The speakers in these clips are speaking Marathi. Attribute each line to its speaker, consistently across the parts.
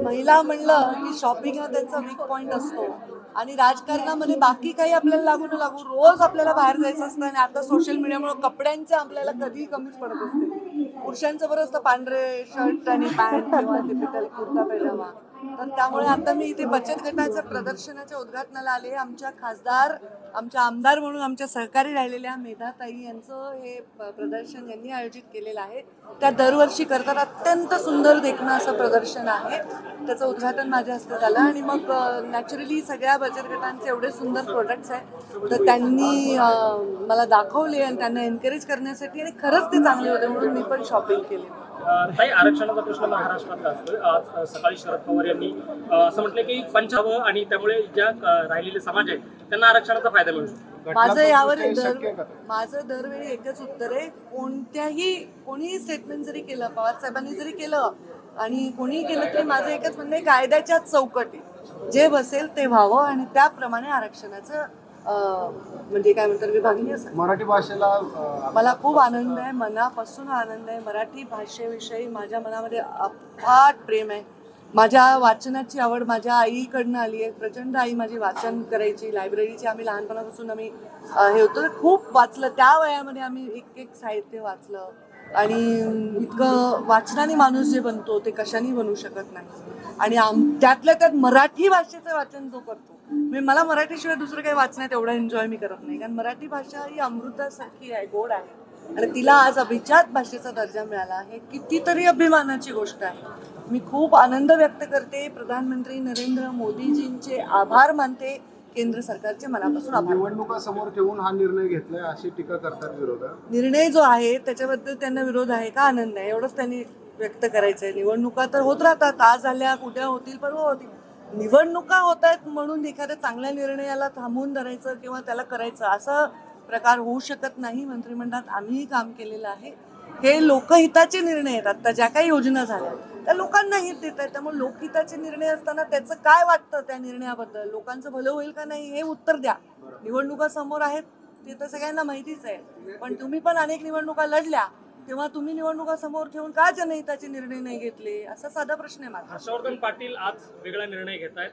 Speaker 1: महिला म्हणलं की शॉपिंग हा त्यांचा वीक पॉइंट असतो आणि राजकारणामध्ये बाकी काही आपल्याला लागू न लागू रोज आपल्याला बाहेर जायचं असतं आणि आता सोशल मीडियामुळे कपड्यांचे आपल्याला कधी कमीच पडत असते. पुरुषांचं बरं असतं पांढरे शर्ट आणि पॅन्ट किंवा टिपिकल कुर्ता पैजामा. तर त्यामुळे आता मी इथे बचत गटाच्या प्रदर्शनाच्या उद्घाटनाला आले. आमच्या खासदार आमच्या आमदार म्हणून आमच्या सहकारी राहिलेल्या मेधाताई यांचं हे प्रदर्शन यांनी आयोजित केलेलं आहे. त्या दरवर्षी करतात. अत्यंत सुंदर देखणं असं प्रदर्शन आहे. त्याचं उद्घाटन माझ्या हस्ते झालं आणि मग नॅचरली सगळ्या बचत गटांचे एवढे सुंदर प्रोडक्ट्स आहेत तर त्यांनी मला दाखवले आणि त्यांना एनकरेज करण्यासाठी आणि खरंच ते चांगले होते म्हणून मी पण शॉपिंग केली.
Speaker 2: ताई, आरक्षणाचा प्रश्न महाराष्ट्रातला असतोय. आज सकाळी शरद पवार यांनी असं म्हटलं की पंचावं आणि त्यामुळे ज्या राहिलेले समाज आहेत त्यांना आरक्षणाचा फायदा मिळू शकतो.
Speaker 1: माझं दरवेळी एकच उत्तर आहे. कोणीही स्टेटमेंट जरी केलं, पवार साहेबांनी जरी केलं आणि कोणीही केलं तरी माझं एकच म्हणणं आहे, कायद्याच्या चौकटी जे बसेल ते व्हावं आणि त्याप्रमाणे आरक्षणाचं म्हणजे काय म्हणतात विभागणी असेल.
Speaker 3: मराठी भाषेला
Speaker 1: मला खूप आनंद आहे, मनापासून आनंद आहे. मराठी भाषेविषयी माझ्या मनामध्ये अफाट प्रेम आहे. माझ्या वाचनाची आवड माझ्या आईकडनं आली आहे. प्रचंड आई माझी वाचन करायची. लायब्ररीची आम्ही लहानपणापासून आम्ही हे होतं, खूप वाचलं. त्या वयामध्ये आम्ही एक साहित्य वाचलं आणि इतकं वाचनाने माणूस जे बनतो ते कशाने बनू शकत नाही. आणि त्यातल्या त्यात मराठी भाषेचं वाचन जो करतो, मला मराठीशिवाय दुसरं काही वाचण्यात एवढा एन्जॉय मी करत नाही. कारण मराठी भाषा ही अमृतासारखी आहे, गोड आहे आणि तिला आज अभिजात भाषेचा दर्जा मिळाला आहे. कितीतरी अभिमानाची गोष्ट आहे. मी खूप आनंद व्यक्त करते. प्रधानमंत्री नरेंद्र मोदीजींचे आभार मानते. केंद्र सरकारचे मनापासून आभार.
Speaker 3: निवडणुका समोर ठेवून हा निर्णय घेतलाय अशी टीका करतात विरोधक.
Speaker 1: निर्णय जो आहे त्याच्याबद्दल त्यांना विरोध आहे का आनंद आहे एवढंच त्यांनी व्यक्त करायचंय. निवडणुका तर होत राहतात, आज आल्या उद्या होतील परवा होतील. निवडणुका होत आहेत म्हणून एखाद्या चांगल्या निर्णयाला थांबवून धरायचं किंवा त्याला करायचं असा प्रकार होऊ शकत नाही. मंत्रिमंडळात आम्हीही काम केलेलं आहे. हे लोकहिताचे निर्णय आहेत. आता ज्या काही योजना झाल्या त्या लोकांना हित देत आहेत. त्यामुळे लोकहिताचे निर्णय असताना त्याचं काय वाटतं त्या निर्णयाबद्दल, लोकांचं भलं होईल का नाही हे उत्तर द्या. निवडणुका समोर आहेत ते तर सगळ्यांना माहितीच आहे. पण तुम्ही पण अनेक निवडणुका लढल्या तेव्हा तुम्ही निवडणुका समोर ठेवून का जनहिताचे निर्णय नाही घेतले असा साधा प्रश्न आहे माझा.
Speaker 2: हर्षवर्धन पाटील आज वेगळा निर्णय घेत आहेत,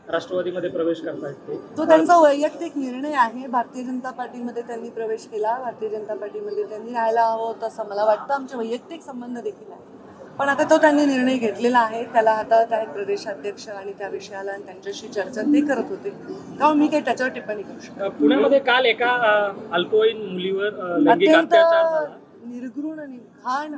Speaker 2: राष्ट्रवादीमध्ये प्रवेश करतायत.
Speaker 1: तो त्यांचा वैयक्तिक निर्णय आहे. भारतीय जनता पार्टीमध्ये त्यांनी प्रवेश केला, भारतीय जनता पार्टीमध्ये त्यांनी राहायला हवं होतं असं मला वाटतं. आमचे वैयक्तिक संबंध देखील आहे. पण आता तो त्यांनी निर्णय घेतलेला आहे. त्याला हातात आहेत प्रदेशाध्यक्ष आणि त्या विषयाला आणि त्यांच्याशी चर्चा ते करत होते. त्यामुळे मी काही त्याच्यावर टिप्पणी करू शकतो.
Speaker 2: पुण्यामध्ये काल एका अल्पवयीन मुलीवर लैंगिक अत्याचार झाला.
Speaker 1: निर्घृण आणि घाण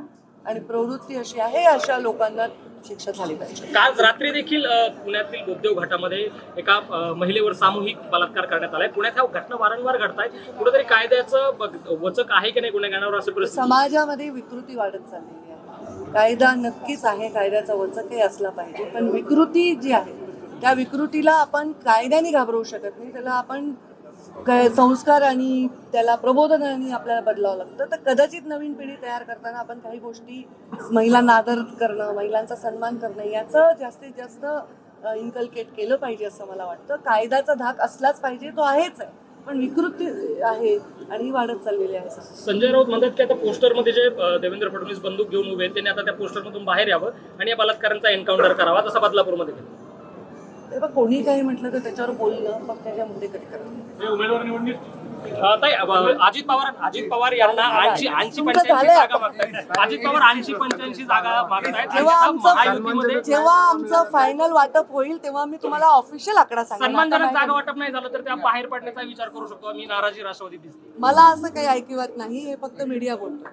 Speaker 1: आणि प्रवृत्ती अशी आहे, अशा लोकांना शिक्षा झाली पाहिजे.
Speaker 2: काल रात्री देखील पुण्यातील बोगदेव घाटामध्ये एका महिलेवर सामूहिक बलात्कार करण्यात आलाय. पुण्यात ह्या घटना वारंवार घडतायत. कुठेतरी कायद्याचं वचक आहे की नाही गुन्हेगारांवर असं परिस्थिती.
Speaker 1: समाजामध्ये विकृती वाढत चाललेली आहे. कायदा नक्कीच आहे, कायद्याचा वचकही असला पाहिजे. पण विकृती जी आहे त्या विकृतीला आपण कायद्याने घाबरवू शकत नाही. त्याला आपण संस्कार आणि त्याला प्रबोधनाने आपल्याला बदलावं लागतं. तर कदाचित नवीन पिढी तयार करताना आपण काही गोष्टी महिलांना आदर करणं, महिलांचा सन्मान करणं याचं जास्तीत जास्त इन्कल्केट केलं पाहिजे असं मला वाटतं. कायद्याचा धाक असलाच पाहिजे, तो आहेच आहे, पण विकृती आहे आणि ही वाढत चाललेली आहे.
Speaker 2: संजय राऊत म्हणतात की आता पोस्टरमध्ये जे देवेंद्र फडणवीस बंदूक घेऊन उभे आहेत त्यांनी आता त्या पोस्टरमधून बाहेर यावं आणि या बलात्कारांचा एन्काउंटर करावा, तसा बदलापूरमध्ये केलं.
Speaker 1: तेव्हा कोणी काही म्हटलं तर त्याच्यावर बोलणं मग त्याच्या मुद्दे कधी करत.
Speaker 2: उमेदवार निवडणूक अजित पवार यांना 80-85 जागा मागतायत. अजित पवार 80-85 जागा मागतायत.
Speaker 1: जेव्हा आमचं फायनल वाटप होईल तेव्हा मी तुम्हाला ऑफिशियल आकडा सांगेन.
Speaker 2: सन्मानजनक जागा वाटप नाही झालं तर त्या बाहेर पडण्याचा विचार करू शकतो. मी नाराजी राष्ट्रवादी दिसते.
Speaker 1: मला असं काही ऐकिवत नाही, हे फक्त मीडिया बोलतो.